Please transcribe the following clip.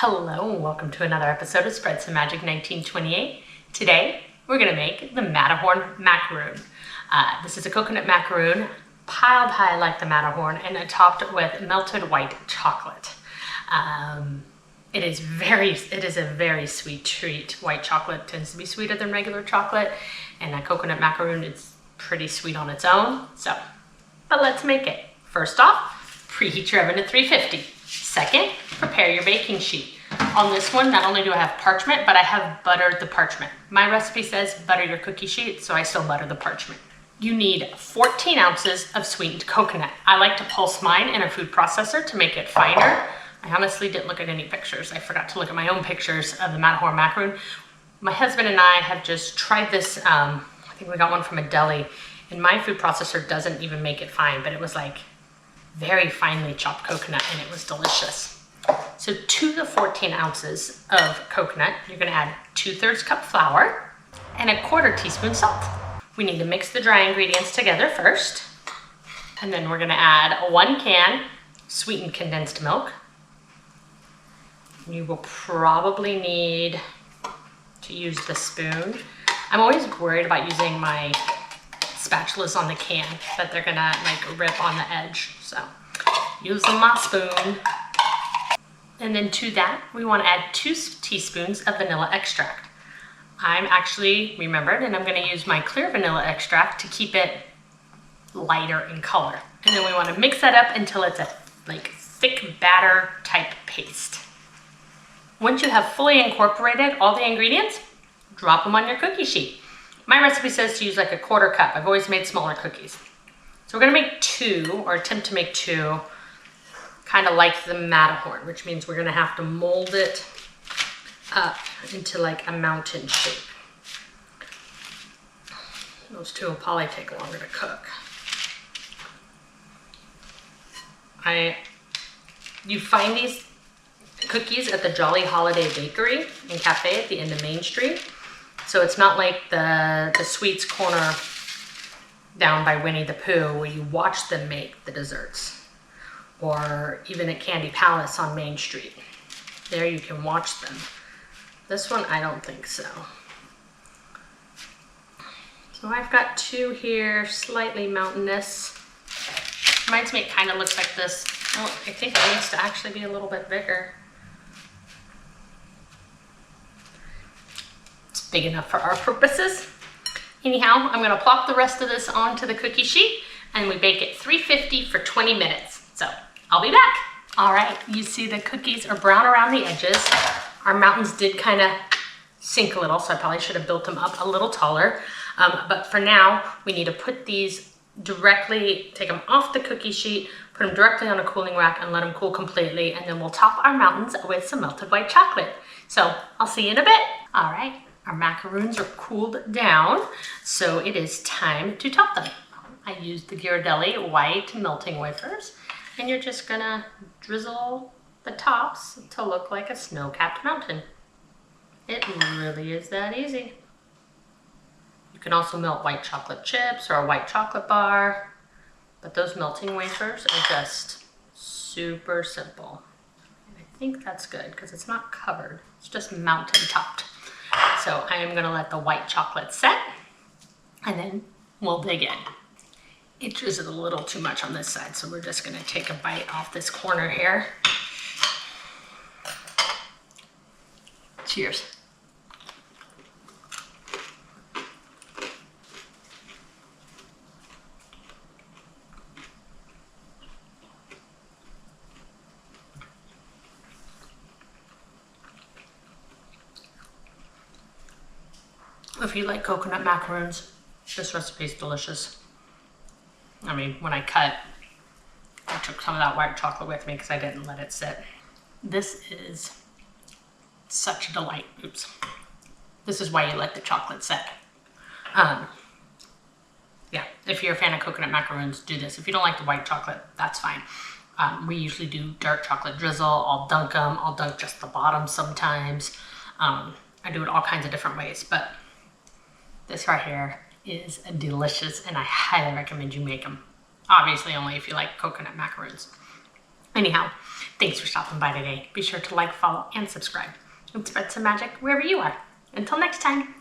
Hello and welcome to another episode of Spread Some Magic 1928. Today we're going to make the Matterhorn Macaroon. This is a coconut macaroon piled high like the Matterhorn and topped with melted white chocolate. It is a very sweet treat. White chocolate tends to be sweeter than regular chocolate, and a coconut macaroon is pretty sweet on its own. But let's make it. First off, preheat your oven to 350. Second, prepare your baking sheet. On this one, not only do I have parchment, but I have buttered the parchment. My recipe says butter your cookie sheet, so I still butter the parchment. You need 14 ounces of sweetened coconut. I like to pulse mine in a food processor to make it finer. I honestly didn't look at any pictures. I forgot to look at my own pictures of the Matterhorn Macaroon. My husband and I have just tried this, I think we got one from a deli, and my food processor doesn't even make it fine, but it was like very finely chopped coconut and it was delicious. So to the 14 ounces of coconut, you're gonna add 2/3 cup flour and 1/4 teaspoon salt. We need to mix the dry ingredients together first. And then we're gonna add 1 can sweetened condensed milk. You will probably need to use the spoon. I'm always worried about using my spatulas on the can, that they're gonna like rip on the edge. So using my spoon. And then to that, we wanna add 2 teaspoons of vanilla extract. I'm actually remembered, and I'm gonna use my clear vanilla extract to keep it lighter in color. And then we wanna mix that up until it's a like thick batter type paste. Once you have fully incorporated all the ingredients, drop them on your cookie sheet. My recipe says to use like 1/4 cup. I've always made smaller cookies. So we're gonna make 2, or attempt to make 2, kind of like the Matterhorn, which means we're gonna have to mold it up into like a mountain shape. Those 2 will probably take longer to cook. You find these cookies at the Jolly Holiday Bakery and Cafe at the end of Main Street. So it's not like the Sweets Corner down by Winnie the Pooh where you watch them make the desserts, or even at Candy Palace on Main Street. There you can watch them. This one, I don't think so. So I've got 2 here, slightly mountainous. Reminds me, it kind of looks like this. Oh, I think it needs to actually be a little bit bigger. It's big enough for our purposes. Anyhow, I'm gonna plop the rest of this onto the cookie sheet and we bake it 350 for 20 minutes. So I'll be back. All right, you see the cookies are brown around the edges. Our mountains did kind of sink a little, so I probably should have built them up a little taller. But for now, we need to put these directly, take them off the cookie sheet, put them directly on a cooling rack and let them cool completely. And then we'll top our mountains with some melted white chocolate. So I'll see you in a bit. All right. Our macaroons are cooled down, so it is time to top them. I used the Ghirardelli white melting wafers, and you're just gonna drizzle the tops to look like a snow-capped mountain. It really is that easy. You can also melt white chocolate chips or a white chocolate bar, but those melting wafers are just super simple. And I think that's good because it's not covered, it's just mountain topped. So I am gonna let the white chocolate set and then we'll dig in. It drizzled a little too much on this side, so we're just gonna take a bite off this corner here. Cheers. If you like coconut macaroons, this recipe is delicious. I mean, when I cut, I took some of that white chocolate with me because I didn't let it sit. This is such a delight. Oops. This is why you let the chocolate set. Yeah, if you're a fan of coconut macaroons, do this. If you don't like the white chocolate, that's fine. We usually do dark chocolate drizzle. I'll dunk them. I'll dunk just the bottom sometimes. I do it all kinds of different ways, but this right here is delicious and I highly recommend you make them. Obviously only if you like coconut macaroons. Anyhow, thanks for stopping by today. Be sure to like, follow, and subscribe. And spread some magic wherever you are. Until next time.